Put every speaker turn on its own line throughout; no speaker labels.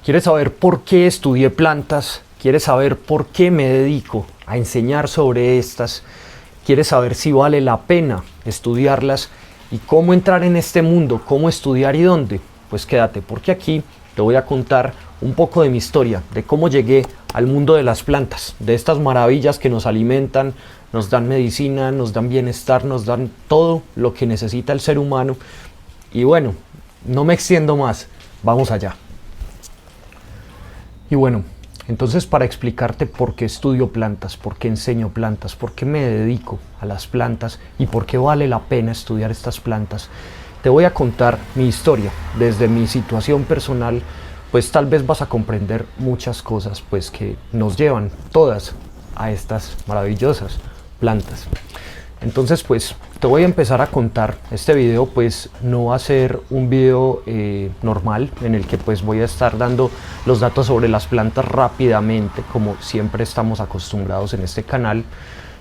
¿Quieres saber por qué estudié plantas? ¿Quieres saber por qué me dedico a enseñar sobre estas? ¿Quieres saber si vale la pena estudiarlas? ¿Y cómo entrar en este mundo? ¿Cómo estudiar y dónde? Pues quédate, porque aquí te voy a contar un poco de mi historia, de cómo llegué al mundo de las plantas, de estas maravillas que nos alimentan, nos dan medicina, nos dan bienestar, nos dan todo lo que necesita el ser humano. Y bueno, no me extiendo más, vamos allá. Y bueno, entonces para explicarte por qué estudio plantas, por qué enseño plantas, por qué me dedico a las plantas y por qué vale la pena estudiar estas plantas, te voy a contar mi historia. Desde mi situación personal, pues tal vez vas a comprender muchas cosas pues que nos llevan todas a estas maravillosas plantas. Entonces pues te voy a empezar a contar. Este video pues no va a ser un video normal en el que pues voy a estar dando los datos sobre las plantas rápidamente como siempre estamos acostumbrados en este canal,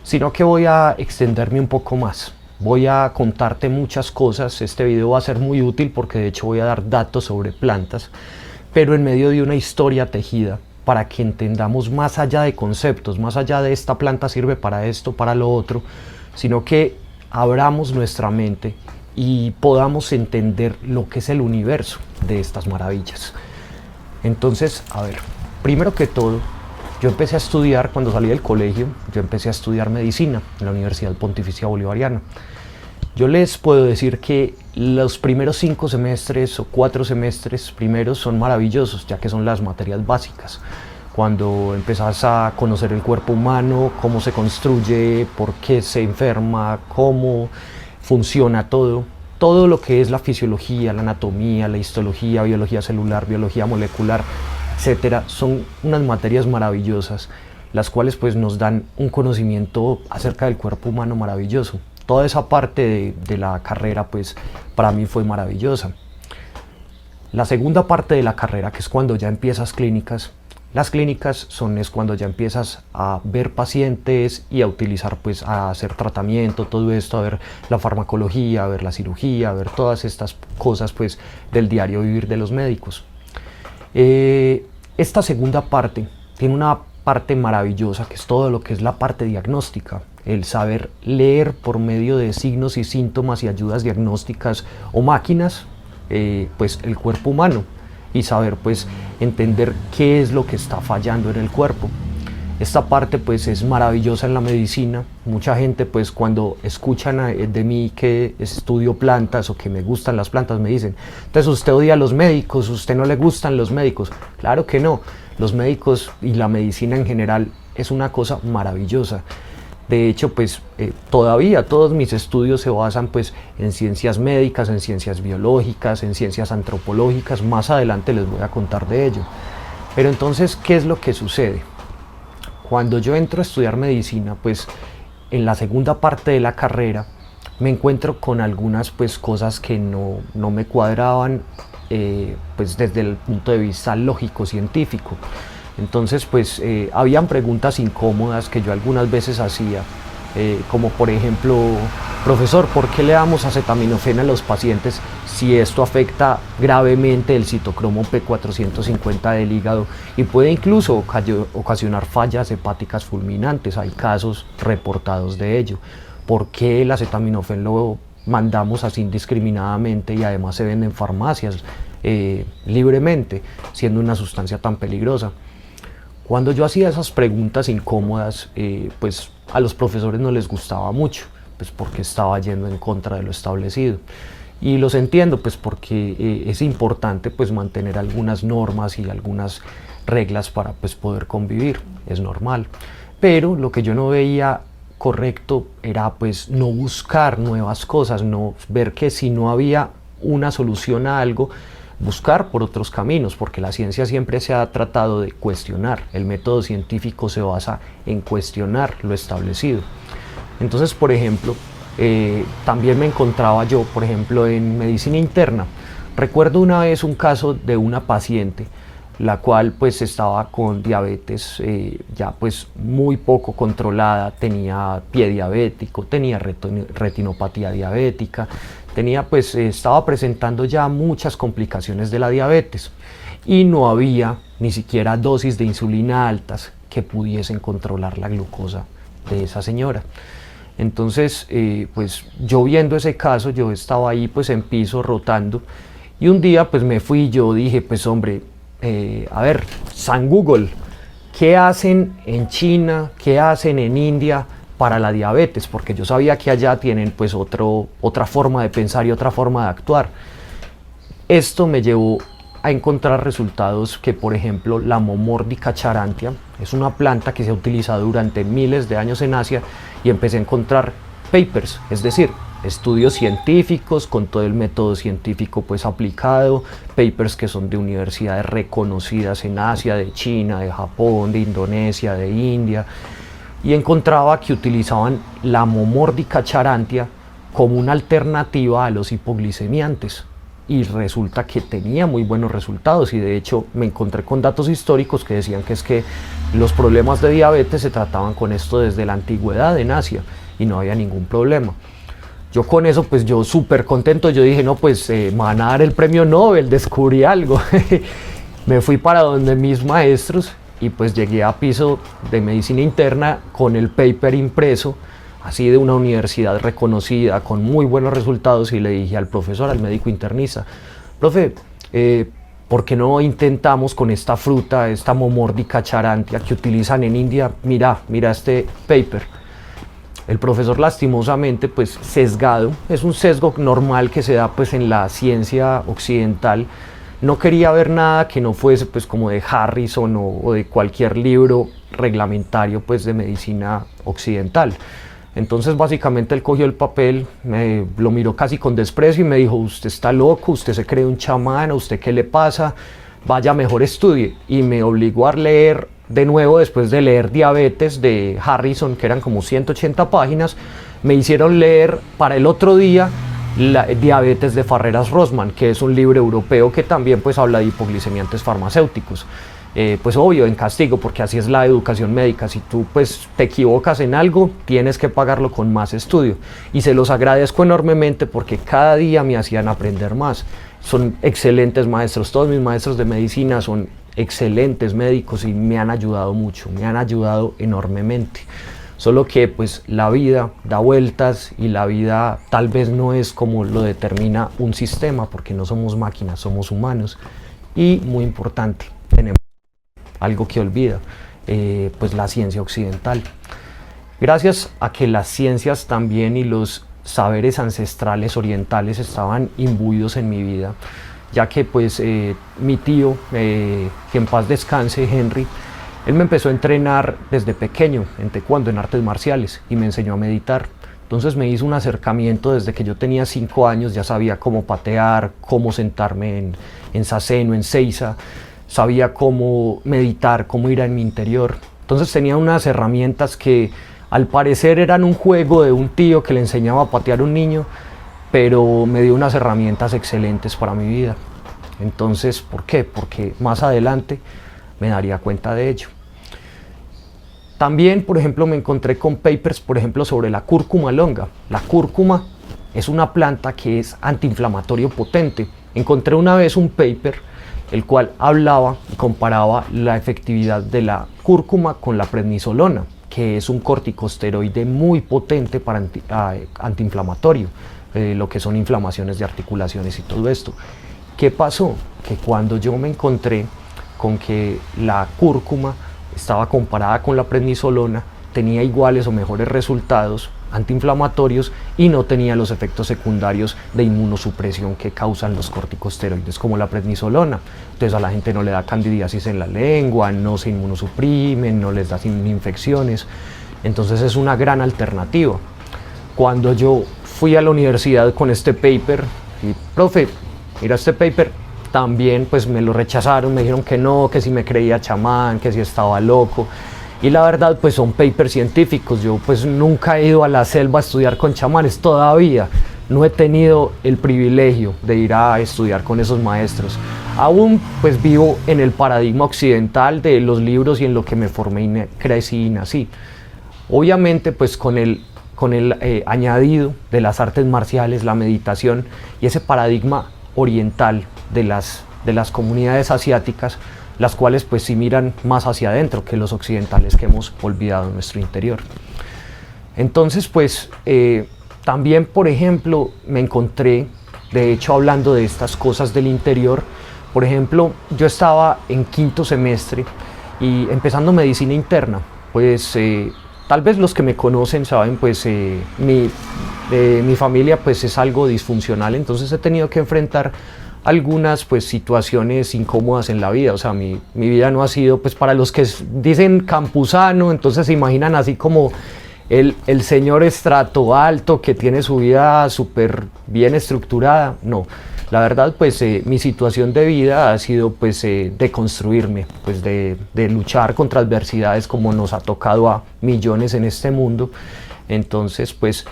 sino que voy a extenderme un poco más. Voy a contarte muchas cosas. Este video va a ser muy útil porque de hecho voy a dar datos sobre plantas, pero en medio de una historia tejida para que entendamos más allá de conceptos, más allá de esta planta sirve para esto, para lo otro, sino que abramos nuestra mente y podamos entender lo que es el universo de estas maravillas. Entonces, a ver, primero que todo, yo empecé a estudiar, cuando salí del colegio, yo empecé a estudiar medicina en la Universidad Pontificia Bolivariana. Yo les puedo decir que los primeros 5 semestres o 4 semestres primeros son maravillosos, ya que son las materias básicas. Cuando empezás a conocer el cuerpo humano, cómo se construye, por qué se enferma, cómo funciona todo lo que es la fisiología, la anatomía, la histología, biología celular, biología molecular, etcétera, son unas materias maravillosas, las cuales pues nos dan un conocimiento acerca del cuerpo humano maravilloso. Toda esa parte de la carrera pues para mí fue maravillosa. La segunda parte de la carrera, que es cuando ya empiezas clínicas, las clínicas es cuando ya empiezas a ver pacientes y a utilizar pues a hacer tratamiento, todo esto, a ver la farmacología, a ver la cirugía, a ver todas estas cosas pues del diario vivir de los médicos. Esta segunda parte tiene una parte maravillosa que es todo lo que es la parte diagnóstica, el saber leer por medio de signos y síntomas y ayudas diagnósticas o máquinas pues el cuerpo humano y saber pues entender qué es lo que está fallando en el cuerpo. Esta parte pues es maravillosa en la medicina. Mucha gente pues cuando escuchan de mí que estudio plantas o que me gustan las plantas me dicen: entonces usted odia a los médicos, usted no le gustan los médicos. Claro que no, los médicos y la medicina en general es una cosa maravillosa. De hecho pues todavía todos mis estudios se basan pues en ciencias médicas, en ciencias biológicas, en ciencias antropológicas. Más adelante les voy a contar de ello. Pero entonces, ¿qué es lo que sucede? Cuando yo entro a estudiar medicina, pues en la segunda parte de la carrera me encuentro con algunas pues cosas que no me cuadraban pues desde el punto de vista lógico-científico. Entonces pues habían preguntas incómodas que yo algunas veces hacía, como por ejemplo: profesor, ¿por qué le damos acetaminofén a los pacientes si esto afecta gravemente el citocromo P450 del hígado y puede incluso ocasionar fallas hepáticas fulminantes? Hay casos reportados de ello. ¿Por qué el acetaminofén lo mandamos así indiscriminadamente y además se vende en farmacias libremente, siendo una sustancia tan peligrosa? Cuando yo hacía esas preguntas incómodas, pues a los profesores no les gustaba mucho, pues porque estaba yendo en contra de lo establecido. Y los entiendo, pues porque es importante pues mantener algunas normas y algunas reglas para pues poder convivir, es normal. Pero lo que yo no veía correcto era pues no buscar nuevas cosas, no ver que si no había una solución a algo, buscar por otros caminos, porque la ciencia siempre se ha tratado de cuestionar. El método científico se basa en cuestionar lo establecido. Entonces, por ejemplo, también me encontraba yo, por ejemplo, en medicina interna. Recuerdo una vez un caso de una paciente la cual pues estaba con diabetes ya pues muy poco controlada, tenía pie diabético, tenía retinopatía diabética, tenía pues estaba presentando ya muchas complicaciones de la diabetes y no había ni siquiera dosis de insulina altas que pudiesen controlar la glucosa de esa señora. Entonces, pues yo viendo ese caso, yo estaba ahí pues en piso rotando, y un día pues me fui, yo dije pues hombre, a ver, San Google, ¿qué hacen en China, qué hacen en India para la diabetes? Porque yo sabía que allá tienen pues otra forma de pensar y otra forma de actuar. Esto me llevó a encontrar resultados que, por ejemplo, la Momordica charantia es una planta que se ha utilizado durante miles de años en Asia, y empecé a encontrar papers, es decir, estudios científicos con todo el método científico pues aplicado, papers que son de universidades reconocidas en Asia, de China, de Japón, de Indonesia, de India, y encontraba que utilizaban la Momordica charantia como una alternativa a los hipoglicemiantes, y resulta que tenía muy buenos resultados, y de hecho me encontré con datos históricos que decían que es que los problemas de diabetes se trataban con esto desde la antigüedad en Asia y no había ningún problema. Yo con eso pues yo súper contento, yo dije no pues me van a dar el premio Nobel, descubrí algo. Me fui para donde mis maestros y pues llegué a piso de medicina interna con el paper impreso, así de una universidad reconocida, con muy buenos resultados, y le dije al profesor, al médico internista, profe, ¿por qué no intentamos con esta fruta, esta Momordica charantia que utilizan en India? Mira este paper. El profesor, lastimosamente pues sesgado, es un sesgo normal que se da pues en la ciencia occidental, no quería ver nada que no fuese pues como de Harrison o de cualquier libro reglamentario pues de medicina occidental. Entonces básicamente él cogió el papel, lo miró casi con desprecio y me dijo, usted está loco, usted se cree un chamán, ¿a usted qué le pasa? Vaya, mejor estudie. Y me obligó a leer de nuevo, después de leer Diabetes de Harrison, que eran como 180 páginas, me hicieron leer para el otro día Diabetes de Farreras-Rosman, que es un libro europeo que también pues habla de hipoglicemiantes farmacéuticos. Pues obvio, en castigo, porque así es la educación médica. Si tú pues te equivocas en algo, tienes que pagarlo con más estudio, y se los agradezco enormemente porque cada día me hacían aprender más. Son excelentes maestros, todos mis maestros de medicina son excelentes médicos y me han ayudado mucho, me han ayudado enormemente. Solo que pues la vida da vueltas y la vida tal vez no es como lo determina un sistema, porque no somos máquinas, somos humanos. Y muy importante, tenemos algo que olvida, pues la ciencia occidental. Gracias a que las ciencias también y los saberes ancestrales orientales estaban imbuidos en mi vida, ya que pues mi tío, que en paz descanse, Henry, él me empezó a entrenar desde pequeño en taekwondo, en artes marciales, y me enseñó a meditar. Entonces me hizo un acercamiento desde que yo tenía 5 años, ya sabía cómo patear, cómo sentarme en zazen o en seiza, sabía cómo meditar, cómo ir a mi interior. Entonces tenía unas herramientas que al parecer eran un juego de un tío que le enseñaba a patear a un niño, pero me dio unas herramientas excelentes para mi vida. Entonces, ¿por qué? Porque más adelante me daría cuenta de ello. También, por ejemplo, me encontré con papers, por ejemplo, sobre la cúrcuma longa. La cúrcuma es una planta que es antiinflamatorio potente. Encontré una vez un paper el cual hablaba y comparaba la efectividad de la cúrcuma con la prednisolona, que es un corticosteroide muy potente para antiinflamatorio, lo que son inflamaciones de articulaciones y todo esto. ¿Qué pasó? Que cuando yo me encontré con que la cúrcuma estaba comparada con la prednisolona, tenía iguales o mejores resultados antiinflamatorios y no tenía los efectos secundarios de inmunosupresión que causan los corticosteroides como la prednisolona. Entonces a la gente no le da candidiasis en la lengua, no se inmunosuprimen, no les da infecciones. Entonces es una gran alternativa. Cuando yo fui a la universidad con este paper, y profe, mira este paper, también pues me lo rechazaron, me dijeron que no, que si me creía chamán, que si estaba loco. Y la verdad pues son papers científicos. Yo pues nunca he ido a la selva a estudiar con chamanes, todavía no he tenido el privilegio de ir a estudiar con esos maestros. Aún pues vivo en el paradigma occidental de los libros y en lo que me formé y crecí y nací. Obviamente pues con el añadido de las artes marciales, la meditación y ese paradigma oriental de las de las comunidades asiáticas, las cuales pues sí miran más hacia adentro que los occidentales que hemos olvidado en nuestro interior. Entonces pues también, por ejemplo, me encontré, de hecho hablando de estas cosas del interior, por ejemplo, yo estaba en quinto semestre y empezando medicina interna, pues tal vez los que me conocen saben, pues mi familia pues es algo disfuncional, entonces he tenido que enfrentar algunas pues situaciones incómodas en la vida. O sea, mi vida no ha sido, pues para los que dicen campusano, entonces se imaginan así como el señor estrato alto que tiene su vida súper bien estructurada. No, la verdad pues mi situación de vida ha sido pues de construirme, pues de luchar contra adversidades como nos ha tocado a millones en este mundo. Entonces pues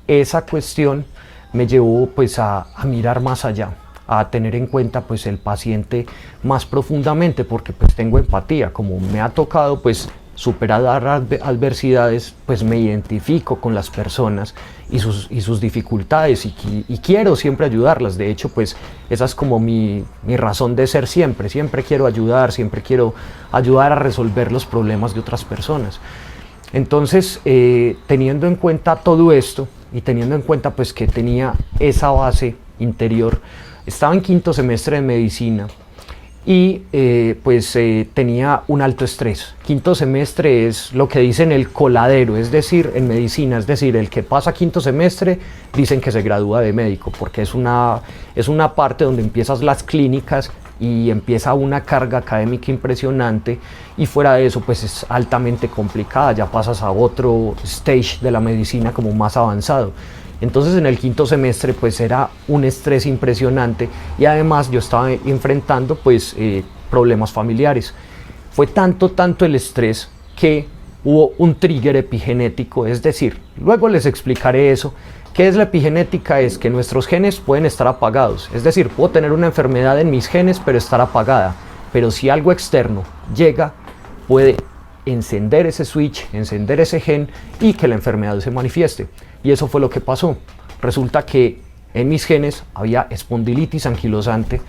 esa cuestión me llevó pues a mirar más allá, a tener en cuenta pues el paciente más profundamente, porque pues tengo empatía, como me ha tocado pues superar adversidades, pues me identifico con las personas y sus dificultades y quiero siempre ayudarlas. De hecho pues esa es como mi razón de ser, siempre quiero ayudar, siempre quiero ayudar a resolver los problemas de otras personas. Entonces teniendo en cuenta todo esto y teniendo en cuenta pues que tenía esa base interior, estaba en quinto semestre de medicina y tenía un alto estrés. Quinto semestre es lo que dicen el coladero, es decir, en medicina, es decir, el que pasa quinto semestre dicen que se gradúa de médico, porque es una parte donde empiezas las clínicas y empieza una carga académica impresionante, y fuera de eso pues es altamente complicada, ya pasas a otro stage de la medicina como más avanzado. Entonces en el quinto semestre pues era un estrés impresionante y además yo estaba enfrentando pues problemas familiares. Fue tanto el estrés que hubo un trigger epigenético, es decir, luego les explicaré eso. ¿Qué es la epigenética? Es que nuestros genes pueden estar apagados, es decir, puedo tener una enfermedad en mis genes pero estar apagada, pero si algo externo llega puede encender ese switch, encender ese gen y que la enfermedad se manifieste. Y eso fue lo que pasó. Resulta que en mis genes había espondilitis anquilosante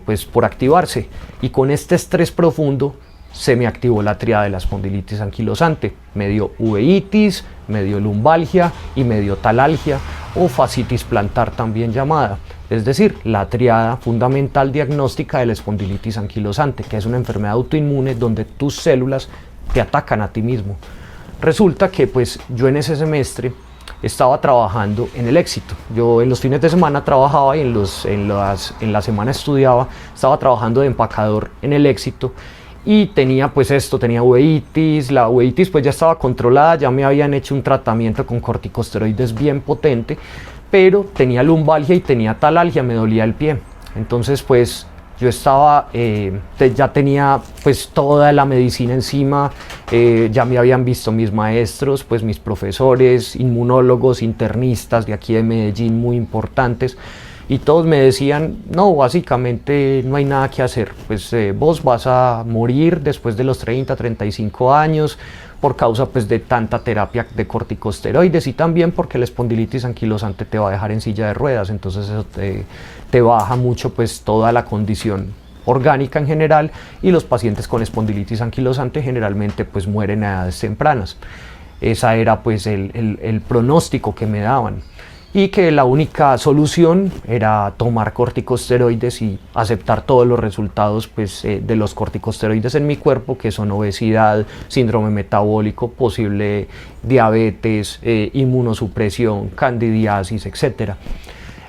pues por activarse, y con este estrés profundo se me activó la tríada de la espondilitis anquilosante. Me dio uveitis, me dio lumbalgia y me dio talalgia o fascitis plantar también llamada. Es decir, la tríada fundamental diagnóstica de la espondilitis anquilosante, que es una enfermedad autoinmune donde tus células te atacan a ti mismo. Resulta que pues yo en ese semestre estaba trabajando en el Éxito. Yo en los fines de semana trabajaba y en la semana estudiaba. Estaba trabajando de empacador en el Éxito y tenía pues tenía uveitis. La uveitis pues ya estaba controlada, ya me habían hecho un tratamiento con corticosteroides bien potente, pero tenía lumbalgia y tenía talalgia, me dolía el pie. Entonces pues yo estaba, ya tenía pues toda la medicina encima, ya me habían visto mis maestros, pues mis profesores, inmunólogos, internistas de aquí de Medellín muy importantes, y todos me decían, no, básicamente no hay nada que hacer, pues vos vas a morir después de los 30, 35 años, por causa pues de tanta terapia de corticosteroides, y también porque la espondilitis anquilosante te va a dejar en silla de ruedas, entonces eso te baja mucho pues toda la condición orgánica en general, y los pacientes con espondilitis anquilosante generalmente pues mueren a edades tempranas. Esa era pues el pronóstico que me daban, y que la única solución era tomar corticosteroides y aceptar todos los resultados pues, de los corticosteroides en mi cuerpo, que son obesidad, síndrome metabólico, posible diabetes, inmunosupresión, candidiasis, etc.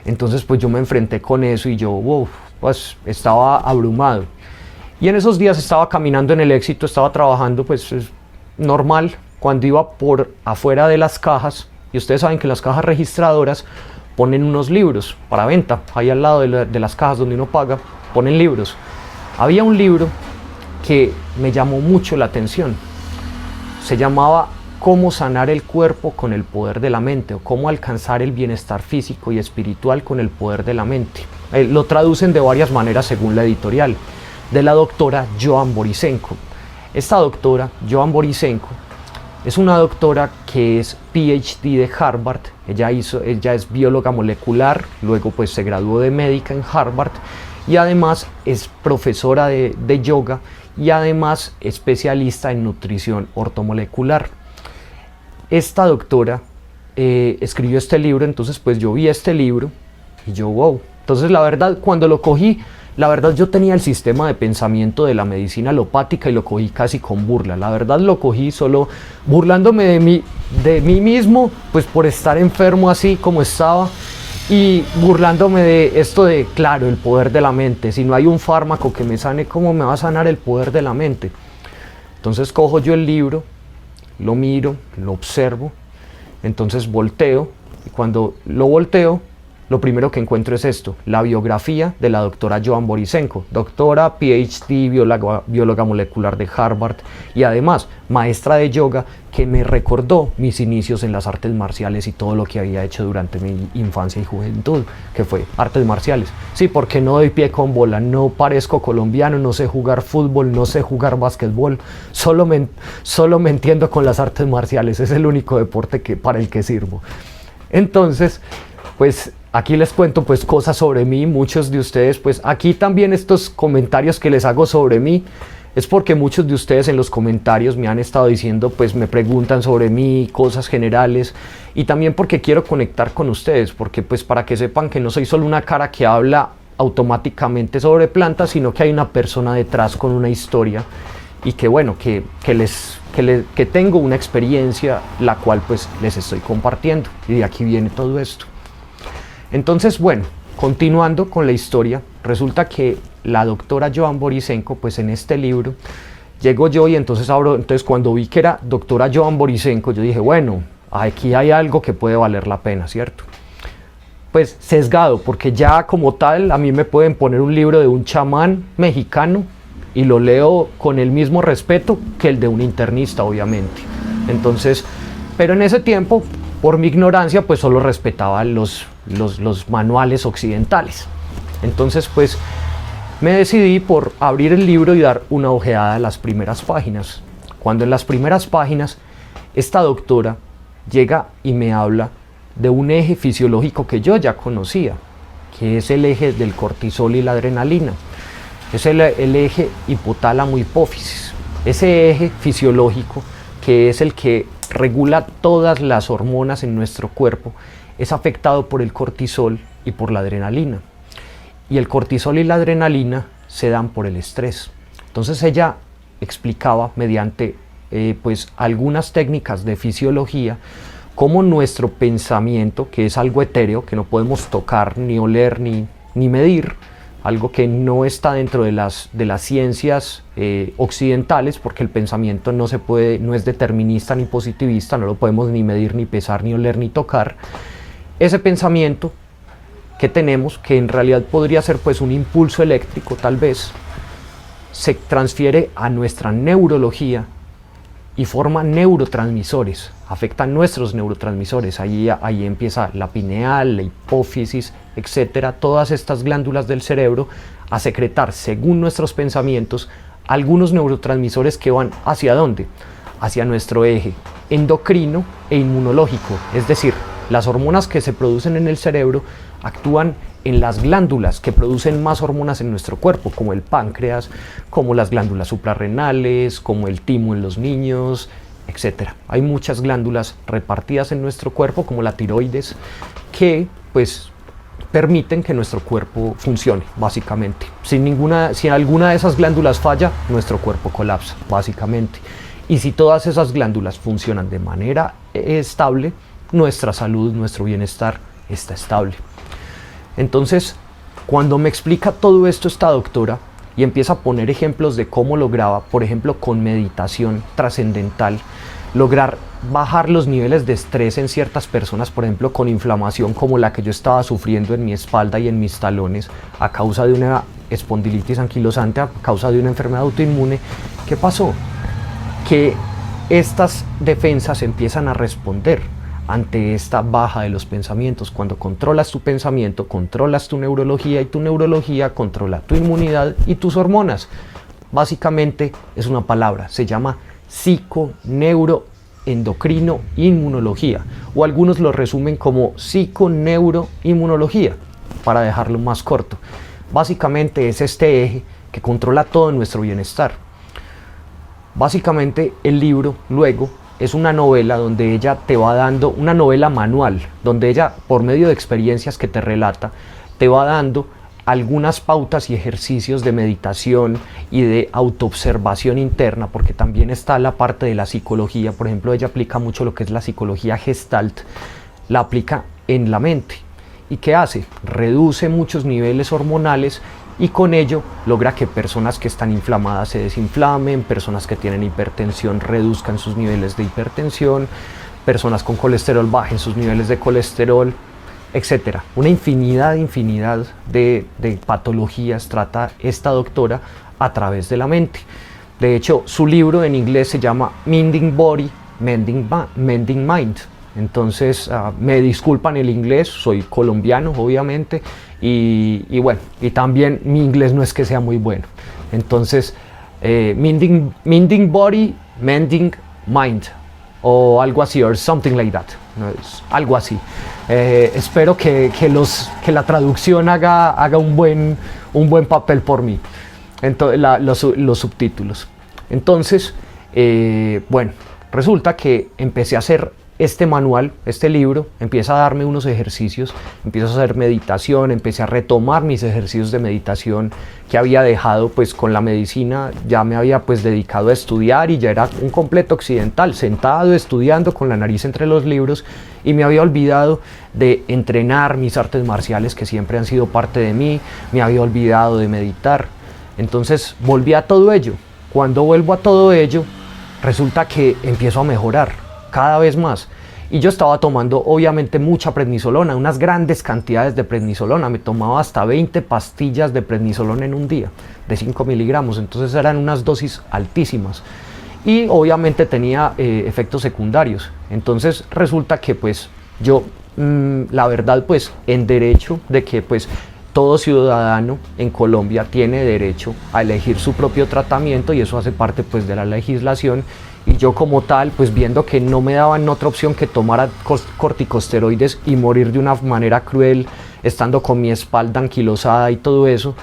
Entonces pues yo me enfrenté con eso y yo pues estaba abrumado. Y en esos días estaba caminando en el Éxito, estaba trabajando pues normal, cuando iba por afuera de las cajas. Y ustedes saben que las cajas registradoras ponen unos libros para venta, ahí al lado de las cajas donde uno paga, ponen libros. Había un libro que me llamó mucho la atención, se llamaba Cómo sanar el cuerpo con el poder de la mente, o cómo alcanzar el bienestar físico y espiritual con el poder de la mente. Lo traducen de varias maneras según la editorial, de la doctora Joan Borisenko. Esta doctora, Joan Borisenko, es una doctora que es PhD de Harvard. Ella es bióloga molecular, luego pues se graduó de médica en Harvard, y además es profesora de yoga y además especialista en nutrición ortomolecular. Esta doctora escribió este libro, entonces pues yo vi este libro y yo wow. Entonces la verdad, cuando lo cogí, la verdad yo tenía el sistema de pensamiento de la medicina alopática y lo cogí casi con burla. La verdad lo cogí solo burlándome de mí mismo, pues por estar enfermo así como estaba, y burlándome de esto de, claro, el poder de la mente. Si no hay un fármaco que me sane, ¿cómo me va a sanar el poder de la mente? Entonces cojo yo el libro, lo miro, lo observo, entonces volteo, y cuando lo volteo, lo primero que encuentro es esto, la biografía de la doctora Joan Borysenko, doctora, PhD, bióloga molecular de Harvard y además maestra de yoga, que me recordó mis inicios en las artes marciales y todo lo que había hecho durante mi infancia y juventud, que fue artes marciales. Sí, porque no doy pie con bola, no parezco colombiano, no sé jugar fútbol, no sé jugar básquetbol, solo me entiendo con las artes marciales, es el único deporte para el que sirvo. Entonces, pues aquí les cuento pues cosas sobre mí. Muchos de ustedes, pues aquí también estos comentarios que les hago sobre mí es porque muchos de ustedes en los comentarios me han estado diciendo, pues me preguntan sobre mí, cosas generales, y también porque quiero conectar con ustedes, porque pues para que sepan que no soy solo una cara que habla automáticamente sobre plantas, sino que hay una persona detrás con una historia, y que bueno, que tengo una experiencia la cual pues les estoy compartiendo, y de aquí viene todo esto. Entonces, bueno, continuando con la historia, resulta que la doctora Joan Borysenko, pues en este libro, llego yo y entonces cuando vi que era doctora Joan Borysenko, yo dije, bueno, aquí hay algo que puede valer la pena, ¿cierto? Pues sesgado, porque ya como tal, a mí me pueden poner un libro de un chamán mexicano y lo leo con el mismo respeto que el de un internista, obviamente. Entonces, pero en ese tiempo, por mi ignorancia, pues solo respetaba los manuales occidentales. Entonces pues me decidí por abrir el libro y dar una ojeada a las primeras páginas. Cuando en las primeras páginas esta doctora llega y me habla de un eje fisiológico que yo ya conocía, que es el eje del cortisol y la adrenalina. Es el eje hipotálamo-hipófisis. Ese eje fisiológico, que es el que regula todas las hormonas en nuestro cuerpo, es afectado por el cortisol y por la adrenalina. Y el cortisol y la adrenalina se dan por el estrés. Entonces ella explicaba mediante pues algunas técnicas de fisiología cómo nuestro pensamiento, que es algo etéreo, que no podemos tocar, ni oler, ni medir, algo que no está dentro de las ciencias occidentales, porque el pensamiento no es determinista ni positivista, no lo podemos ni medir, ni pesar, ni oler, ni tocar. Ese pensamiento que tenemos, que en realidad podría ser pues un impulso eléctrico tal vez, se transfiere a nuestra neurología y forma neurotransmisores, afecta nuestros neurotransmisores. Ahí empieza la pineal, la hipófisis, etcétera, todas estas glándulas del cerebro a secretar, según nuestros pensamientos, algunos neurotransmisores que van ¿hacia dónde? Hacia nuestro eje endocrino e inmunológico, es decir, las hormonas que se producen en el cerebro actúan en las glándulas que producen más hormonas en nuestro cuerpo, como el páncreas, como las glándulas suprarrenales, como el timo en los niños, etc. Hay muchas glándulas repartidas en nuestro cuerpo, como la tiroides, que pues permiten que nuestro cuerpo funcione, básicamente. Si alguna de esas glándulas falla, nuestro cuerpo colapsa, básicamente. Y si todas esas glándulas funcionan de manera estable, nuestra salud, nuestro bienestar está estable. Entonces, cuando me explica todo esto esta doctora y empieza a poner ejemplos de cómo lograba, por ejemplo, con meditación trascendental, lograr bajar los niveles de estrés en ciertas personas, por ejemplo, con inflamación como la que yo estaba sufriendo en mi espalda y en mis talones a causa de una espondilitis anquilosante, a causa de una enfermedad autoinmune, ¿qué pasó? Que estas defensas empiezan a responder ante esta baja de los pensamientos. Cuando controlas tu pensamiento, controlas tu neurología, y tu neurología controla tu inmunidad y tus hormonas. Básicamente es una palabra, se llama psiconeuroendocrinoinmunología, o algunos lo resumen como psiconeuroinmunología, para dejarlo más corto. básicamente es este eje que controla todo nuestro bienestar. Básicamente el libro luego es una novela donde ella te va dando, una novela manual, donde ella por medio de experiencias que te relata, te va dando algunas pautas y ejercicios de meditación y de autoobservación interna, porque también está la parte de la psicología. Por ejemplo, ella aplica mucho lo que es la psicología Gestalt, la aplica en la mente. ¿Y qué hace? Reduce muchos niveles hormonales y con ello logra que personas que están inflamadas se desinflamen, personas que tienen hipertensión reduzcan sus niveles de hipertensión, personas con colesterol bajen sus niveles de colesterol, etcétera. Una infinidad de patologías trata esta doctora a través de la mente. De hecho, su libro en inglés se llama Mending Body, Mending Mind. Entonces, me disculpan el inglés, soy colombiano obviamente, y bueno, y también mi inglés no es que sea muy bueno. Entonces, Mending Body, Mending Mind, o algo así, or something like that, ¿no? Es algo así. Espero que la traducción haga un buen papel por mí, entonces, los subtítulos. Entonces, bueno, resulta que empecé a hacer este manual, este libro, empieza a darme unos ejercicios, empiezo a hacer meditación, empecé a retomar mis ejercicios de meditación que había dejado pues con la medicina, ya me había pues dedicado a estudiar y ya era un completo occidental, sentado estudiando con la nariz entre los libros, y me había olvidado de entrenar mis artes marciales que siempre han sido parte de mí, me había olvidado de meditar. Entonces volví a todo ello. Cuando vuelvo a todo ello, resulta que empiezo a mejorar cada vez más. Y yo estaba tomando obviamente mucha prednisolona, unas grandes cantidades de prednisolona, me tomaba hasta 20 pastillas de prednisolona en un día, de 5 miligramos, entonces eran unas dosis altísimas. Y obviamente tenía efectos secundarios. Entonces resulta que pues yo, la verdad pues en derecho de que pues todo ciudadano en Colombia tiene derecho a elegir su propio tratamiento, y eso hace parte pues de la legislación. Y yo como tal, pues viendo que no me daban otra opción que tomar corticosteroides y morir de una manera cruel, estando con mi espalda anquilosada y todo eso,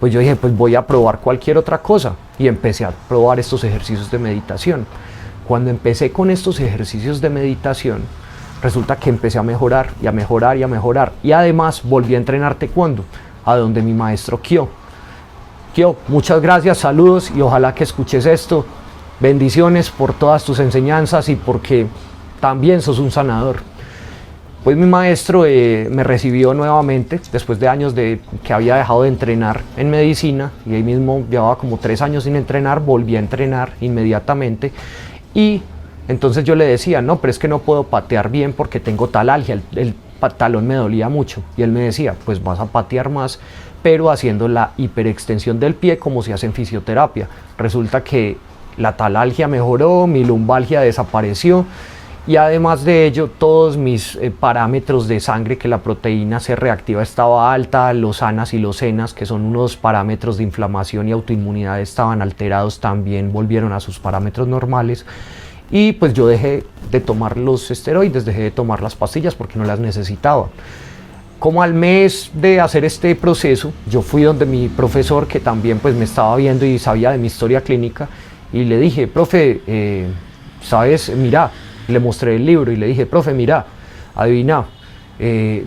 pues yo dije, pues voy a probar cualquier otra cosa, y empecé a probar estos ejercicios de meditación. Cuando empecé con estos ejercicios de meditación, resulta que empecé a mejorar y a mejorar y a mejorar, y además volví a entrenar taekwondo, a donde mi maestro Kyo. Kyo, muchas gracias, saludos, y ojalá que escuches esto. Bendiciones por todas tus enseñanzas y porque también sos un sanador. Pues mi maestro me recibió nuevamente después de años de que había dejado de entrenar en medicina, y ahí mismo llevaba como 3 años sin entrenar, volví a entrenar inmediatamente. Y entonces yo le decía, no, pero es que no puedo patear bien porque tengo talalgia, el talón me dolía mucho. Y él me decía, pues vas a patear más, pero haciendo la hiperextensión del pie como se hace en fisioterapia. Resulta que la talalgia mejoró, mi lumbalgia desapareció, y además de ello todos mis parámetros de sangre, que la proteína C reactiva estaba alta, los ANAS y los ENAS, que son unos parámetros de inflamación y autoinmunidad, estaban alterados, también volvieron a sus parámetros normales. Y pues yo dejé de tomar los esteroides, dejé de tomar las pastillas porque no las necesitaba. Como al mes de hacer este proceso, yo fui donde mi profesor, que también pues me estaba viendo y sabía de mi historia clínica, y le dije, profe, ¿sabes? Mira, le mostré el libro y le dije, profe, mira, adivina,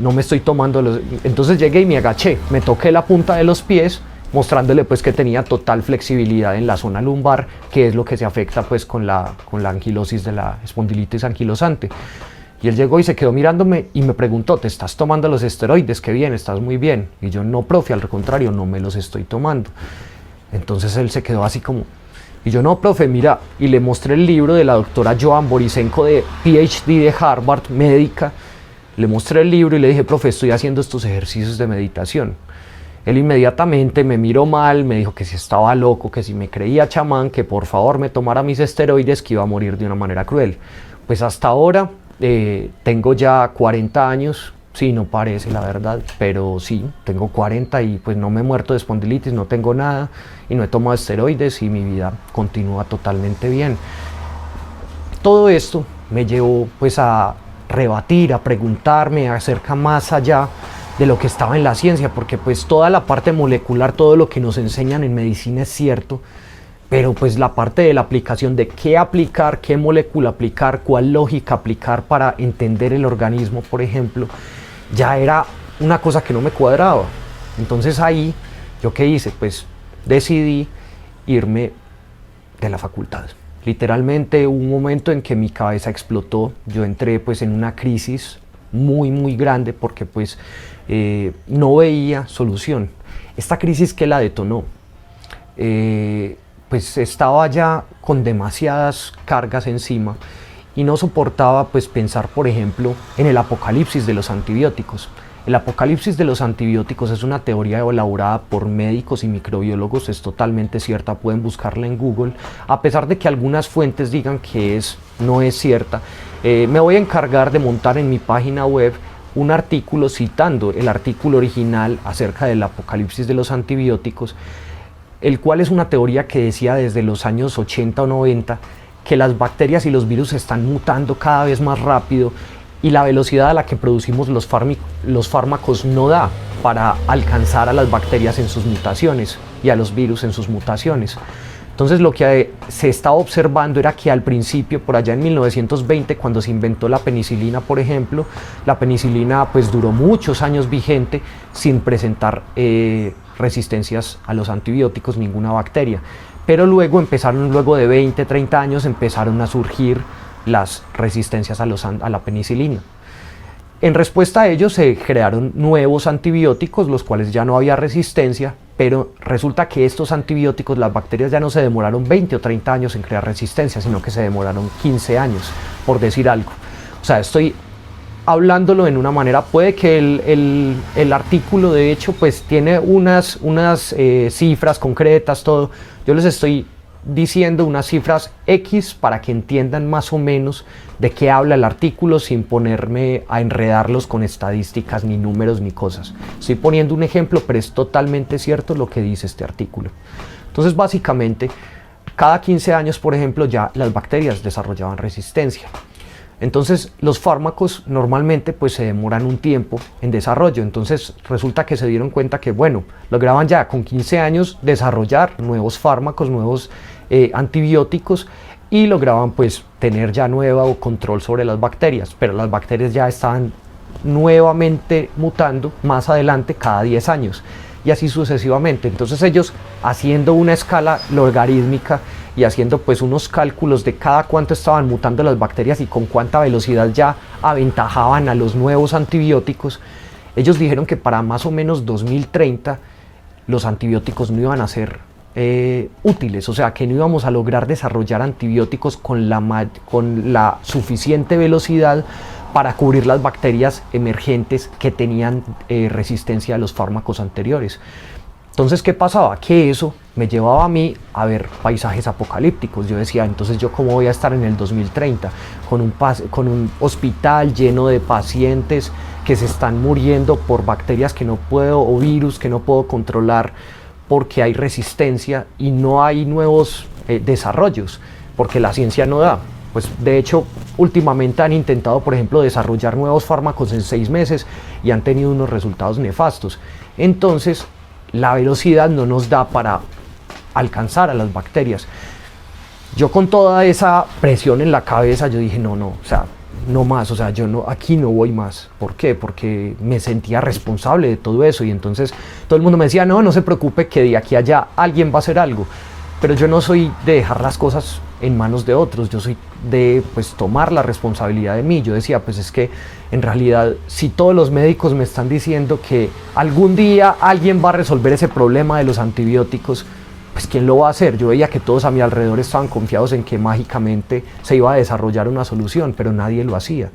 no me estoy tomando los... Entonces llegué y me agaché, me toqué la punta de los pies, mostrándole pues que tenía total flexibilidad en la zona lumbar, que es lo que se afecta pues con la anquilosis de la espondilitis anquilosante. Y él llegó y se quedó mirándome y me preguntó, ¿te estás tomando los esteroides? Qué bien, estás muy bien. Y yo, no, profe, al contrario, no me los estoy tomando. Entonces él se quedó así como... Y yo, no, profe, mira, y le mostré el libro de la doctora Joan Borisenko, de PhD de Harvard, médica. Le mostré el libro y le dije, profe, estoy haciendo estos ejercicios de meditación. Él inmediatamente me miró mal, me dijo que si estaba loco, que si me creía chamán, que por favor me tomara mis esteroides, que iba a morir de una manera cruel. Pues hasta ahora tengo ya 40 años, sí, no parece la verdad, pero sí, tengo 40 y pues no me he muerto de espondilitis, no tengo nada y no he tomado esteroides y mi vida continúa totalmente bien. Todo esto me llevó pues a rebatir, a preguntarme acerca más allá de lo que estaba en la ciencia, porque pues toda la parte molecular, todo lo que nos enseñan en medicina es cierto, pero pues la parte de la aplicación, de qué aplicar, qué molécula aplicar, cuál lógica aplicar para entender el organismo, por ejemplo, ya era una cosa que no me cuadraba. Entonces ahí, ¿yo qué hice? Pues decidí irme de la facultad. Literalmente hubo un momento en que mi cabeza explotó, yo entré pues en una crisis muy grande porque pues no veía solución. Esta crisis que la detonó, pues estaba ya con demasiadas cargas encima y no soportaba pues pensar, por ejemplo, en el apocalipsis de los antibióticos. El apocalipsis de los antibióticos es una teoría elaborada por médicos y microbiólogos, es totalmente cierta, pueden buscarla en Google, a pesar de que algunas fuentes digan que no es cierta. Me voy a encargar de montar en mi página web un artículo citando el artículo original acerca del apocalipsis de los antibióticos, el cual es una teoría que decía desde los años 80 o 90 que las bacterias y los virus están mutando cada vez más rápido y la velocidad a la que producimos los fármacos no da para alcanzar a las bacterias en sus mutaciones y a los virus en sus mutaciones. Entonces lo que se estaba observando era que al principio, por allá en 1920, cuando se inventó la penicilina, por ejemplo, la penicilina pues duró muchos años vigente sin presentar resistencias a los antibióticos, ninguna bacteria. Pero luego de 20, 30 años, empezaron a surgir las resistencias a la penicilina. En respuesta a ello se crearon nuevos antibióticos, los cuales ya no había resistencia, pero resulta que estos antibióticos, las bacterias ya no se demoraron 20 o 30 años en crear resistencia, sino que se demoraron 15 años, por decir algo. O sea, estoy hablándolo en una manera, puede que el artículo de hecho pues tiene unas cifras concretas, todo. Yo les estoy diciendo unas cifras X para que entiendan más o menos de qué habla el artículo sin ponerme a enredarlos con estadísticas, ni números, ni cosas. Estoy poniendo un ejemplo, pero es totalmente cierto lo que dice este artículo. Entonces, básicamente, cada 15 años, por ejemplo, ya las bacterias desarrollaban resistencia. Entonces, los fármacos normalmente pues se demoran un tiempo en desarrollo. Entonces, resulta que se dieron cuenta que, bueno, lograban ya con 15 años desarrollar nuevos fármacos, nuevos antibióticos, y lograban pues tener ya nuevo control sobre las bacterias, pero las bacterias ya estaban nuevamente mutando más adelante cada 10 años y así sucesivamente. Entonces ellos, haciendo una escala logarítmica y haciendo pues unos cálculos de cada cuánto estaban mutando las bacterias y con cuánta velocidad ya aventajaban a los nuevos antibióticos, ellos dijeron que para más o menos 2030 los antibióticos no iban a ser útiles, o sea que no íbamos a lograr desarrollar antibióticos con la suficiente velocidad para cubrir las bacterias emergentes que tenían resistencia a los fármacos anteriores. Entonces, ¿qué pasaba? Que eso me llevaba a mí a ver paisajes apocalípticos. Yo decía, entonces yo cómo voy a estar en el 2030 con un hospital lleno de pacientes que se están muriendo por bacterias que no puedo, o virus que no puedo controlar, porque hay resistencia y no hay nuevos desarrollos, porque la ciencia no da. Pues de hecho, últimamente han intentado, por ejemplo, desarrollar nuevos fármacos en 6 meses y han tenido unos resultados nefastos. Entonces, la velocidad no nos da para alcanzar a las bacterias. Yo con toda esa presión en la cabeza, yo dije, no, o sea, no más, o sea, aquí no voy más. ¿Por qué? Porque me sentía responsable de todo eso y entonces todo el mundo me decía, no se preocupe que de aquí a allá alguien va a hacer algo. Pero yo no soy de dejar las cosas en manos de otros, yo soy de pues tomar la responsabilidad de mí. Yo decía, pues es que en realidad si todos los médicos me están diciendo que algún día alguien va a resolver ese problema de los antibióticos, pues ¿quién lo va a hacer? Yo veía que todos a mi alrededor estaban confiados en que mágicamente se iba a desarrollar una solución, pero nadie lo hacía.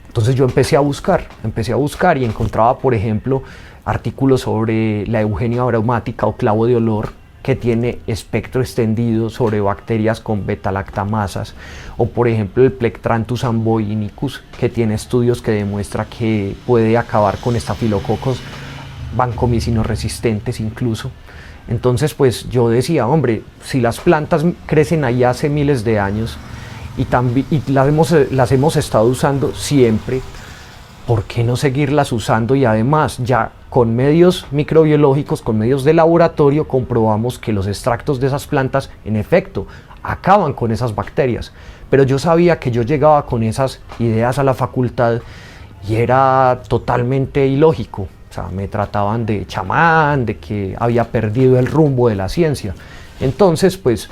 Entonces yo empecé a buscar y encontraba, por ejemplo, artículos sobre la Eugenia aromática o clavo de olor, que tiene espectro extendido sobre bacterias con beta-lactamasas, o por ejemplo el Plectranthus amboinicus, que tiene estudios que demuestra que puede acabar con estafilococos vancomicinos resistentes incluso. Entonces pues yo decía, hombre, si las plantas crecen ahí hace miles de años y las hemos estado usando siempre, ¿por qué no seguirlas usando? Y además, ya con medios microbiológicos, con medios de laboratorio, comprobamos que los extractos de esas plantas, en efecto, acaban con esas bacterias. Pero yo sabía que yo llegaba con esas ideas a la facultad y era totalmente ilógico. O sea, me trataban de chamán, de que había perdido el rumbo de la ciencia. Entonces, pues,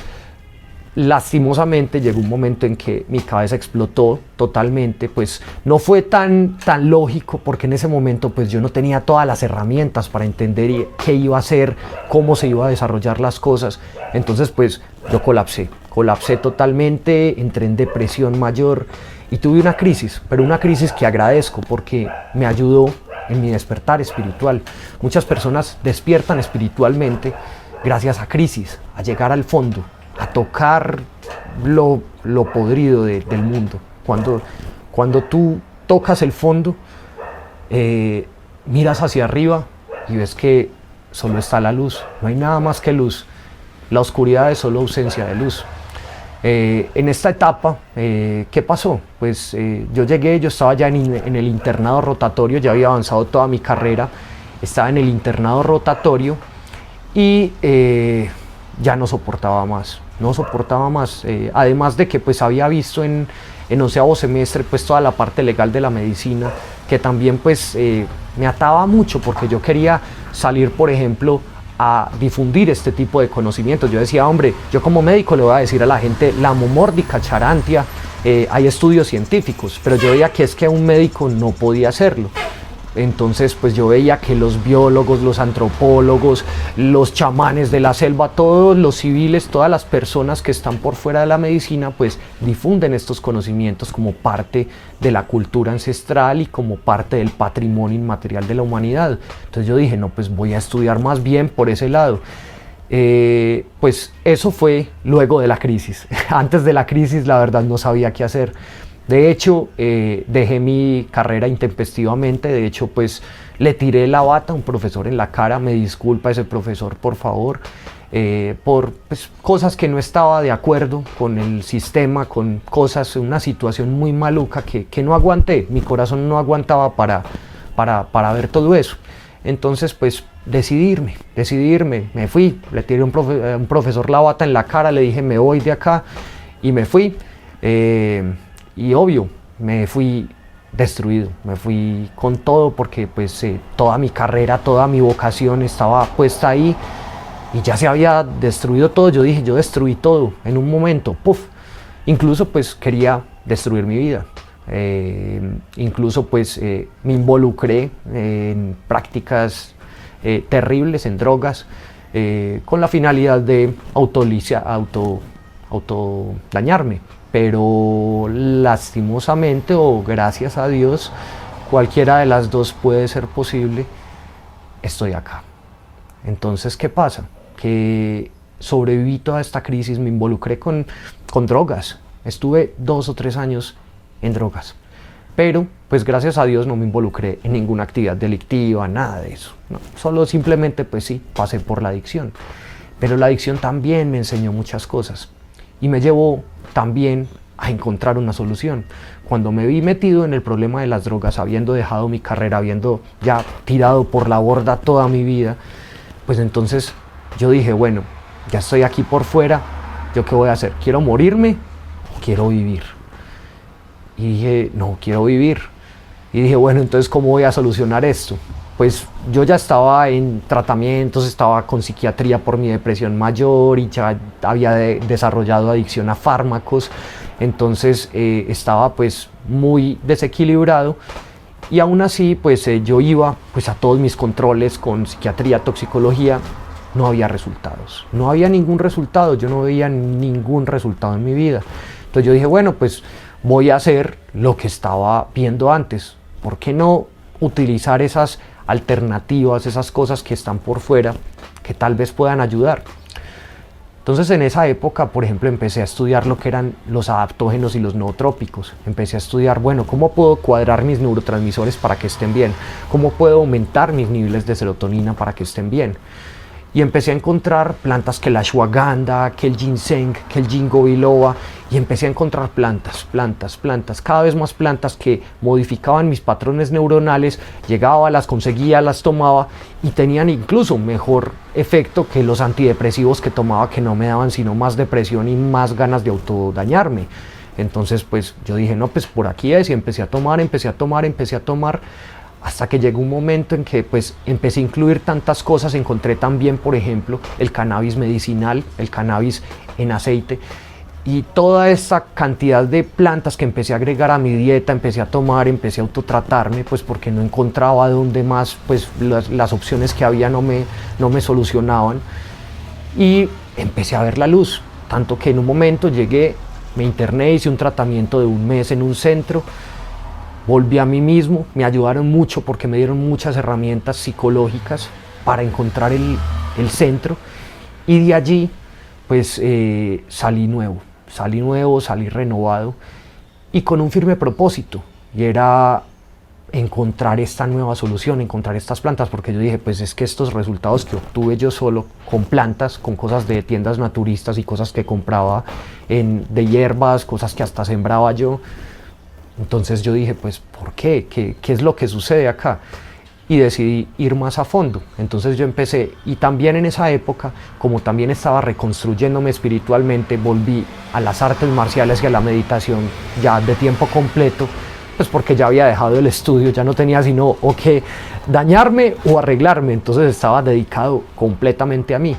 lastimosamente llegó un momento en que mi cabeza explotó totalmente. Pues no fue tan lógico, porque en ese momento pues yo no tenía todas las herramientas para entender qué iba a hacer, cómo se iba a desarrollar las cosas. Entonces pues yo colapsé totalmente, entré en depresión mayor y tuve una crisis, pero una crisis que agradezco porque me ayudó en mi despertar espiritual. Muchas personas despiertan espiritualmente gracias a crisis, a llegar al fondo, a tocar lo podrido del mundo. Cuando tú tocas el fondo, miras hacia arriba y ves que solo está la luz, no hay nada más que luz. La oscuridad es solo ausencia de luz. En esta etapa, ¿qué pasó? Pues yo estaba ya en el internado rotatorio, ya había avanzado toda mi carrera, estaba en el internado rotatorio y ya no soportaba más, además de que pues había visto en 11º semestre pues toda la parte legal de la medicina, que también pues me ataba mucho, porque yo quería salir, por ejemplo, a difundir este tipo de conocimientos. Yo decía, hombre, yo como médico le voy a decir a la gente la momórdica, charantia, hay estudios científicos, pero yo veía que es que un médico no podía hacerlo. Entonces pues yo veía que los biólogos, los antropólogos, los chamanes de la selva, todos los civiles, todas las personas que están por fuera de la medicina pues difunden estos conocimientos como parte de la cultura ancestral y como parte del patrimonio inmaterial de la humanidad. Entonces yo dije, no, pues voy a estudiar más bien por ese lado. Pues eso fue luego de la crisis. Antes de la crisis la verdad no sabía qué hacer. De hecho, dejé mi carrera intempestivamente. De hecho, pues le tiré la bata a un profesor en la cara. Me disculpa ese profesor, por favor, por pues, cosas que no estaba de acuerdo con el sistema, con cosas, una situación muy maluca que no aguanté. Mi corazón no aguantaba para ver todo eso. Entonces, pues decidirme, me fui. Le tiré a un profesor la bata en la cara, le dije, me voy de acá, y me fui. Y obvio, me fui destruido, me fui con todo, porque pues toda mi carrera, toda mi vocación estaba puesta ahí y ya se había destruido todo. Yo dije, yo destruí todo en un momento, ¡puf! Incluso pues quería destruir mi vida. Incluso pues me involucré en prácticas terribles, en drogas, con la finalidad de autodañarme. Pero lastimosamente, o gracias a Dios, cualquiera de las dos puede ser posible. Estoy acá. Entonces, ¿qué pasa? Que sobreviví toda esta crisis, me involucré con drogas. Estuve 2 o 3 años en drogas. Pero, pues gracias a Dios no me involucré en ninguna actividad delictiva, nada de eso. No, solo simplemente, pues sí, pasé por la adicción. Pero la adicción también me enseñó muchas cosas. Y me llevó también a encontrar una solución. Cuando me vi metido en el problema de las drogas, habiendo dejado mi carrera, habiendo ya tirado por la borda toda mi vida, pues entonces yo dije, bueno, ya estoy aquí por fuera, ¿yo qué voy a hacer? ¿Quiero morirme o quiero vivir? Y dije, no, quiero vivir. Y dije, bueno, entonces ¿cómo voy a solucionar esto? Pues yo ya estaba en tratamientos, estaba con psiquiatría por mi depresión mayor y ya había desarrollado adicción a fármacos. Entonces estaba pues muy desequilibrado, y aún así pues yo iba pues a todos mis controles con psiquiatría, toxicología. No había resultados, no había ningún resultado, yo no veía ningún resultado en mi vida. Entonces yo dije, bueno, pues voy a hacer lo que estaba viendo antes. ¿Por qué no utilizar esas alternativas, esas cosas que están por fuera, que tal vez puedan ayudar? Entonces en esa época, por ejemplo, empecé a estudiar lo que eran los adaptógenos y los nootrópicos. Empecé a estudiar, bueno, ¿cómo puedo cuadrar mis neurotransmisores para que estén bien? ¿Cómo puedo aumentar mis niveles de serotonina para que estén bien? y empecé a encontrar plantas que la ashwagandha, que el ginseng, que el ginkgo biloba, y empecé a encontrar plantas, cada vez más plantas que modificaban mis patrones neuronales. Llegaba, las conseguía, las tomaba y tenían incluso mejor efecto que los antidepresivos que tomaba, que no me daban sino más depresión y más ganas de autodañarme. Entonces pues yo dije, no, pues por aquí es, y empecé a tomar, hasta que llegó un momento en que pues empecé a incluir tantas cosas. Encontré también, por ejemplo, el cannabis medicinal, el cannabis en aceite, y toda esa cantidad de plantas que empecé a agregar a mi dieta, empecé a tomar, empecé a autotratarme, pues porque no encontraba dónde más, pues las opciones que había no me solucionaban, y empecé a ver la luz, tanto que en un momento llegué, me interné, hice un tratamiento de un mes en un centro. Volví a mí mismo, me ayudaron mucho porque me dieron muchas herramientas psicológicas para encontrar el centro, y de allí pues salí nuevo, salí renovado y con un firme propósito, y era encontrar esta nueva solución, encontrar estas plantas, porque yo dije, pues es que estos resultados que obtuve yo solo con plantas, con cosas de tiendas naturistas y cosas que compraba de hierbas, cosas que hasta sembraba yo. Entonces yo dije, pues, ¿por qué? ¿Qué es lo que sucede acá? Y decidí ir más a fondo. Entonces yo empecé, y también en esa época, como también estaba reconstruyéndome espiritualmente, volví a las artes marciales y a la meditación ya de tiempo completo, pues porque ya había dejado el estudio, ya no tenía sino o que dañarme o arreglarme. Entonces estaba dedicado completamente a mí.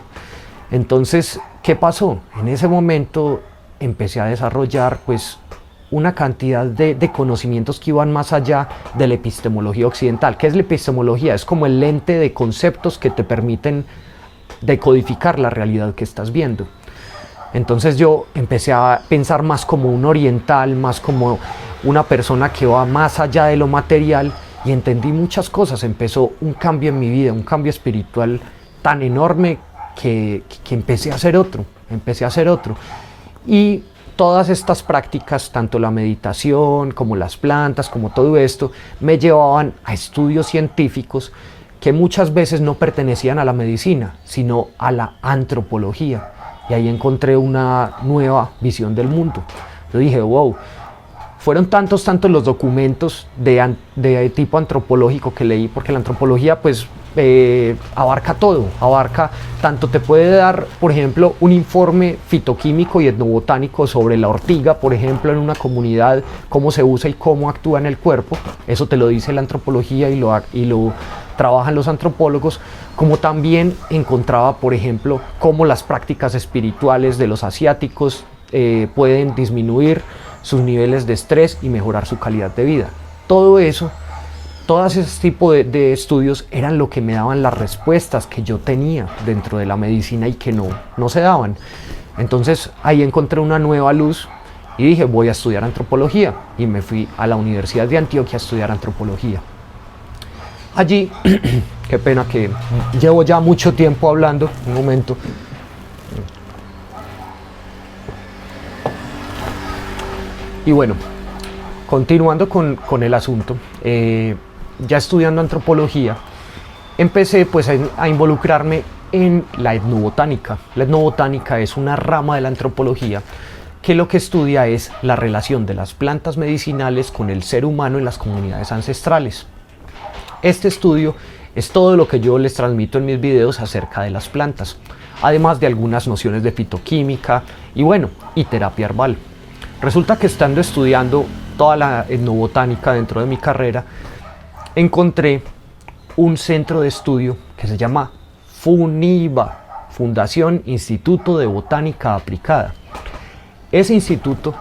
Entonces, ¿qué pasó? En ese momento empecé a desarrollar pues una cantidad de conocimientos que iban más allá de la epistemología occidental. ¿Qué es la epistemología? Es como el lente de conceptos que te permiten decodificar la realidad que estás viendo. Entonces yo empecé a pensar más como un oriental, más como una persona que va más allá de lo material, y entendí muchas cosas. Empezó un cambio en mi vida, un cambio espiritual tan enorme que empecé a hacer otro. Y todas estas prácticas, tanto la meditación como las plantas, como todo esto, me llevaban a estudios científicos que muchas veces no pertenecían a la medicina, sino a la antropología. Y ahí encontré una nueva visión del mundo. Yo dije, wow, fueron tantos los documentos de tipo antropológico que leí, porque la antropología pues abarca todo, tanto te puede dar, por ejemplo, un informe fitoquímico y etnobotánico sobre la ortiga, por ejemplo, en una comunidad, cómo se usa y cómo actúa en el cuerpo. Eso te lo dice la antropología y lo trabajan los antropólogos. Como también encontraba, por ejemplo, cómo las prácticas espirituales de los asiáticos pueden disminuir sus niveles de estrés y mejorar su calidad de vida. Todo eso, todos ese tipo de estudios eran lo que me daban las respuestas que yo tenía dentro de la medicina y que no se daban. Entonces ahí encontré una nueva luz y dije, voy a estudiar antropología, y me fui a la Universidad de Antioquia a estudiar antropología. Allí, qué pena que llevo ya mucho tiempo hablando, un momento. Y bueno, continuando con el asunto, ya estudiando antropología, empecé pues a involucrarme en la etnobotánica. La etnobotánica es una rama de la antropología que lo que estudia es la relación de las plantas medicinales con el ser humano en las comunidades ancestrales. Este estudio es todo lo que yo les transmito en mis videos acerca de las plantas, además de algunas nociones de fitoquímica y terapia herbal. Resulta que estando estudiando toda la etnobotánica dentro de mi carrera, encontré un centro de estudio que se llama FUNIBA, Fundación Instituto de Botánica Aplicada. Ese instituto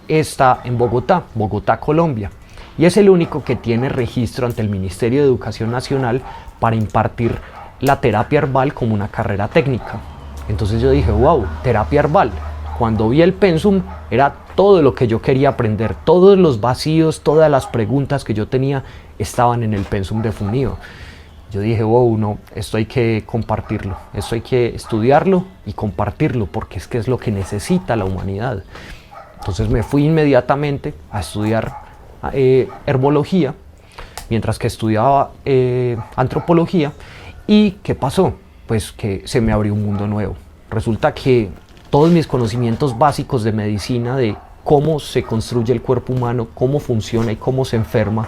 está en Bogotá, Colombia, y es el único que tiene registro ante el Ministerio de Educación Nacional para impartir la terapia herbal como una carrera técnica. Entonces yo dije, wow, terapia herbal. Cuando vi el pensum, era todo lo que yo quería aprender, todos los vacíos, todas las preguntas que yo tenía estaban en el pensum de FUNIBA. Yo dije, wow, no, esto hay que compartirlo, esto hay que estudiarlo y compartirlo, porque es que es lo que necesita la humanidad. Entonces me fui inmediatamente a estudiar herbología, mientras que estudiaba antropología. ¿Y qué pasó? pues que se me abrió un mundo nuevo. Resulta que todos mis conocimientos básicos de medicina, de cómo se construye el cuerpo humano, cómo funciona y cómo se enferma,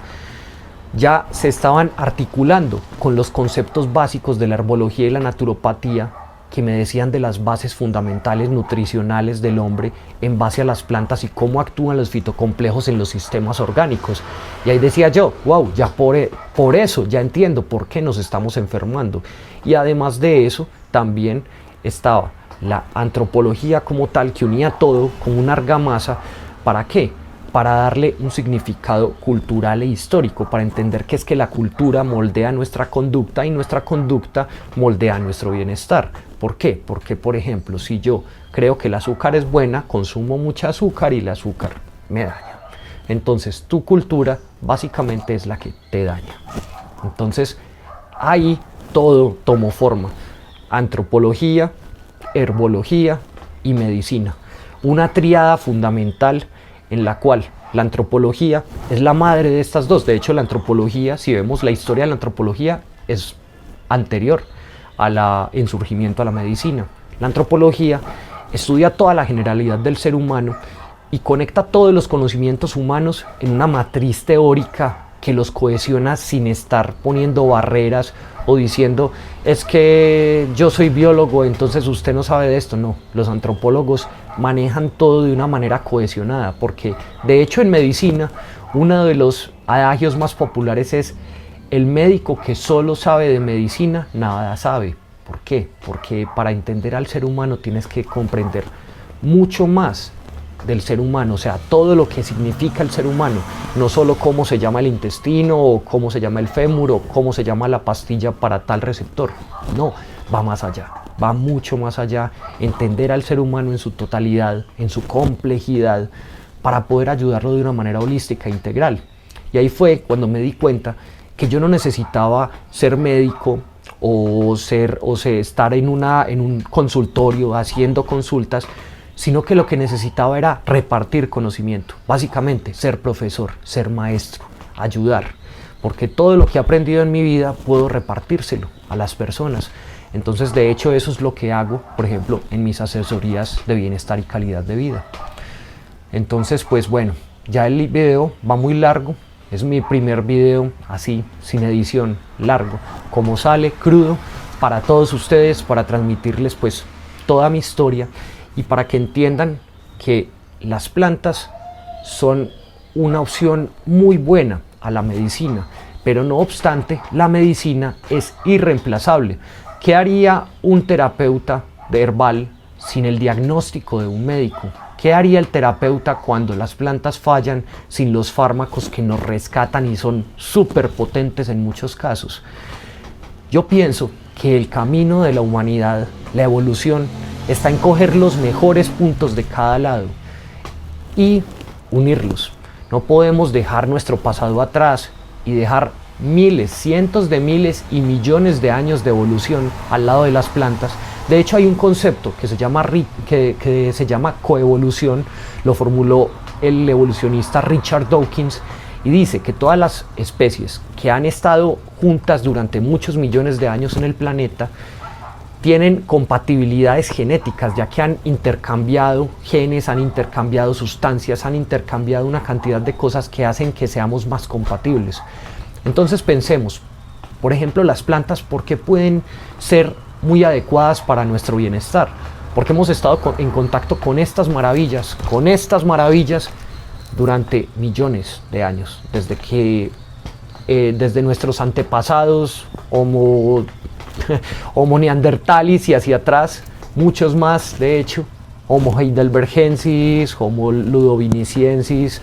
ya se estaban articulando con los conceptos básicos de la herbología y la naturopatía, que me decían de las bases fundamentales nutricionales del hombre en base a las plantas y cómo actúan los fitocomplejos en los sistemas orgánicos. Y ahí decía yo, wow, ya por eso ya entiendo por qué nos estamos enfermando. Y además de eso, también estaba la antropología como tal, que unía todo como una argamasa. ¿Para qué? Para darle un significado cultural e histórico, para entender que es que la cultura moldea nuestra conducta y nuestra conducta moldea nuestro bienestar. ¿Por qué? Porque, por ejemplo, si yo creo que el azúcar es buena, consumo mucha azúcar y el azúcar me daña. Entonces, tu cultura básicamente es la que te daña. Entonces, ahí todo tomó forma. Antropología, herbología y medicina. Una tríada fundamental en la cual la antropología es la madre de estas dos. De hecho, la antropología, si vemos la historia de la antropología, es anterior en surgimiento a la medicina. La antropología estudia toda la generalidad del ser humano y conecta todos los conocimientos humanos en una matriz teórica que los cohesiona sin estar poniendo barreras o diciendo, es que yo soy biólogo, entonces usted no sabe de esto. No, los antropólogos manejan todo de una manera cohesionada, porque de hecho en medicina uno de los adagios más populares es: el médico que solo sabe de medicina nada sabe. ¿Por qué? Porque para entender al ser humano tienes que comprender mucho más del ser humano, o sea, todo lo que significa el ser humano, no solo cómo se llama el intestino o cómo se llama el fémur o cómo se llama la pastilla para tal receptor. No, va más allá, va mucho más allá, entender al ser humano en su totalidad, en su complejidad, para poder ayudarlo de una manera holística e integral. Y ahí fue cuando me di cuenta que yo no necesitaba ser médico o estar en un consultorio haciendo consultas, sino que lo que necesitaba era repartir conocimiento, básicamente ser profesor, ser maestro, ayudar, porque todo lo que he aprendido en mi vida puedo repartírselo a las personas. Entonces, de hecho, eso es lo que hago, por ejemplo, en mis asesorías de bienestar y calidad de vida. Entonces, pues bueno, ya el video va muy largo, es mi primer video así, sin edición, largo, como sale, crudo, para todos ustedes, para transmitirles pues toda mi historia y para que entiendan que las plantas son una opción muy buena a la medicina, pero no obstante, la medicina es irreemplazable. ¿Qué haría un terapeuta de herbal sin el diagnóstico de un médico? ¿Qué haría el terapeuta cuando las plantas fallan sin los fármacos que nos rescatan y son súper potentes en muchos casos? Yo pienso que el camino de la humanidad, la evolución, está en coger los mejores puntos de cada lado y unirlos. No podemos dejar nuestro pasado atrás y dejar miles, cientos de miles y millones de años de evolución al lado de las plantas. De hecho, hay un concepto que se llama coevolución, lo formuló el evolucionista Richard Dawkins, y dice que todas las especies que han estado juntas durante muchos millones de años en el planeta tienen compatibilidades genéticas, ya que han intercambiado genes, han intercambiado sustancias, han intercambiado una cantidad de cosas que hacen que seamos más compatibles. Entonces pensemos, por ejemplo, las plantas, ¿por qué pueden ser muy adecuadas para nuestro bienestar? Porque hemos estado en contacto con estas maravillas durante millones de años, desde nuestros antepasados, Homo neanderthalis y hacia atrás, muchos más, de hecho, Homo heidelbergensis, Homo ludovinicensis,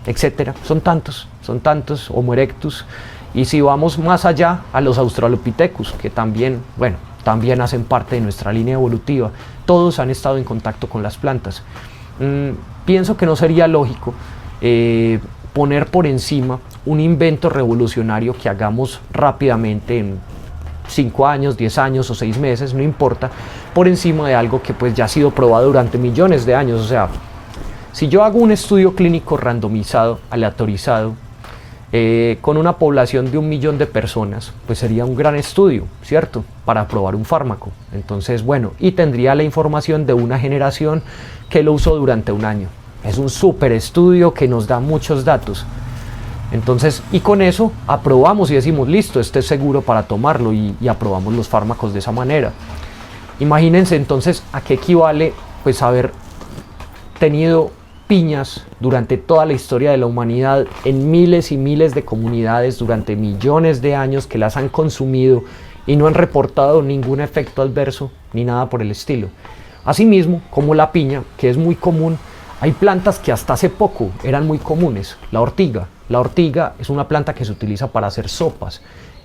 etcétera. Son tantos, Homo erectus. Y si vamos más allá, a los Australopithecus, que también hacen parte de nuestra línea evolutiva, todos han estado en contacto con las plantas. Pienso que no sería lógico poner por encima un invento revolucionario que hagamos rápidamente en 5 años, 10 años o 6 meses, no importa, por encima de algo que pues ya ha sido probado durante millones de años. O sea, si yo hago un estudio clínico randomizado, aleatorizado, con una población de 1 millón de personas, pues sería un gran estudio, ¿cierto? Para probar un fármaco. Entonces, bueno, y tendría la información de una generación que lo usó durante un año. Es un súper estudio que nos da muchos datos. Entonces, y con eso aprobamos y decimos, listo, este es seguro para tomarlo, y aprobamos los fármacos de esa manera. Imagínense entonces a qué equivale pues haber tenido piñas durante toda la historia de la humanidad en miles y miles de comunidades durante millones de años que las han consumido y no han reportado ningún efecto adverso ni nada por el estilo. Asimismo, como la piña, que es muy común, hay plantas que hasta hace poco eran muy comunes. La ortiga. La ortiga es una planta que se utiliza para hacer sopas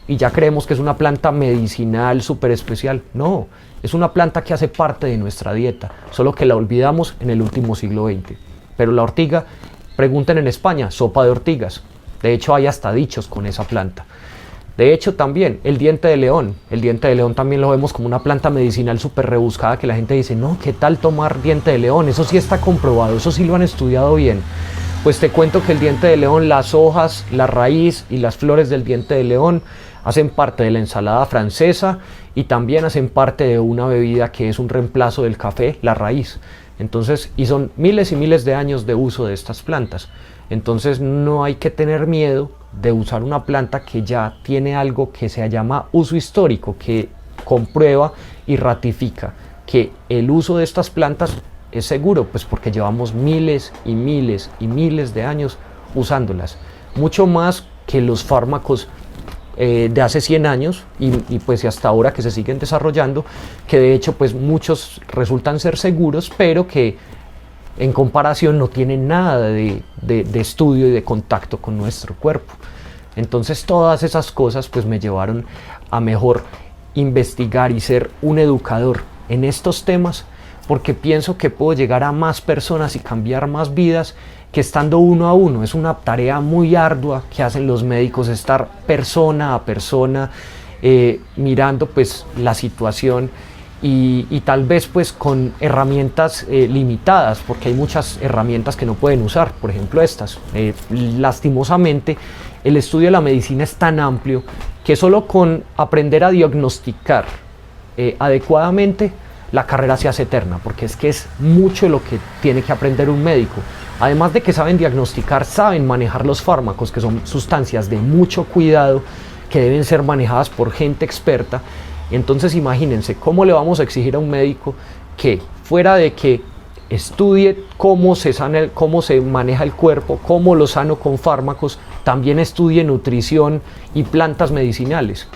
y ya creemos que es una planta medicinal súper especial. No, es una planta que hace parte de nuestra dieta, solo que la olvidamos en el último siglo XX. Pero la ortiga, pregunten en España, sopa de ortigas. De hecho, hay hasta dichos con esa planta. De hecho, también el diente de león. El diente de león también lo vemos como una planta medicinal súper rebuscada que la gente dice, no, ¿qué tal tomar diente de león? Eso sí está comprobado, eso sí lo han estudiado bien. Pues te cuento que el diente de león, las hojas, la raíz y las flores del diente de león hacen parte de la ensalada francesa y también hacen parte de una bebida que es un reemplazo del café, la raíz. Entonces, y son miles y miles de años de uso de estas plantas. Entonces no hay que tener miedo de usar una planta que ya tiene algo que se llama uso histórico, que comprueba y ratifica que el uso de estas plantas es seguro, pues porque llevamos miles y miles y miles de años usándolas. Mucho más que los fármacos de hace 100 años y pues hasta ahora que se siguen desarrollando, que de hecho pues muchos resultan ser seguros, pero que en comparación no tienen nada de estudio y de contacto con nuestro cuerpo. Entonces todas esas cosas pues me llevaron a mejor investigar y ser un educador en estos temas, porque pienso que puedo llegar a más personas y cambiar más vidas que estando uno a uno. Es una tarea muy ardua que hacen los médicos, estar persona a persona mirando pues la situación y tal vez pues con herramientas limitadas, porque hay muchas herramientas que no pueden usar, por ejemplo estas. Lastimosamente el estudio de la medicina es tan amplio que solo con aprender a diagnosticar adecuadamente la carrera se hace eterna, porque es que es mucho lo que tiene que aprender un médico. Además de que saben diagnosticar, saben manejar los fármacos, que son sustancias de mucho cuidado, que deben ser manejadas por gente experta. Entonces imagínense, ¿cómo le vamos a exigir a un médico que fuera de que estudie cómo se sana, cómo se maneja el cuerpo, cómo lo sano con fármacos, también estudie nutrición y plantas medicinales?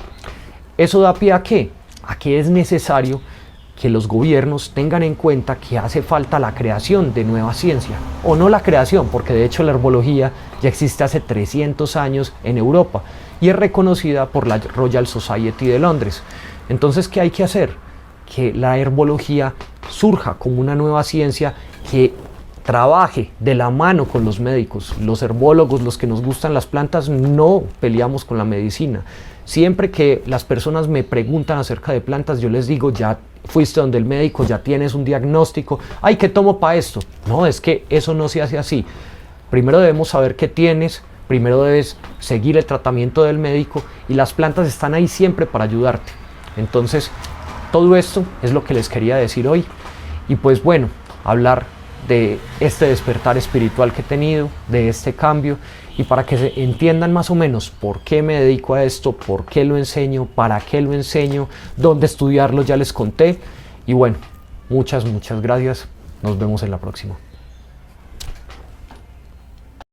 ¿Eso da pie a qué? A que es necesario que los gobiernos tengan en cuenta que hace falta la creación de nueva ciencia, o no la creación, porque de hecho la herbología ya existe hace 300 años en Europa y es reconocida por la Royal Society de Londres. Entonces, ¿qué hay que hacer? Que la herbología surja como una nueva ciencia que trabaje de la mano con los médicos. Los herbólogos, los que nos gustan las plantas, no peleamos con la medicina. Siempre que las personas me preguntan acerca de plantas, yo les digo, ya fuiste donde el médico, ya tienes un diagnóstico, ay, ¿qué tomo para esto? No, es que eso no se hace así. Primero debemos saber qué tienes, primero debes seguir el tratamiento del médico y las plantas están ahí siempre para ayudarte. Entonces, todo esto es lo que les quería decir hoy y pues bueno, hablar de este despertar espiritual que he tenido, de este cambio, y para que se entiendan más o menos por qué me dedico a esto, por qué lo enseño, para qué lo enseño, dónde estudiarlo, ya les conté. Y bueno, muchas gracias. Nos vemos en la próxima.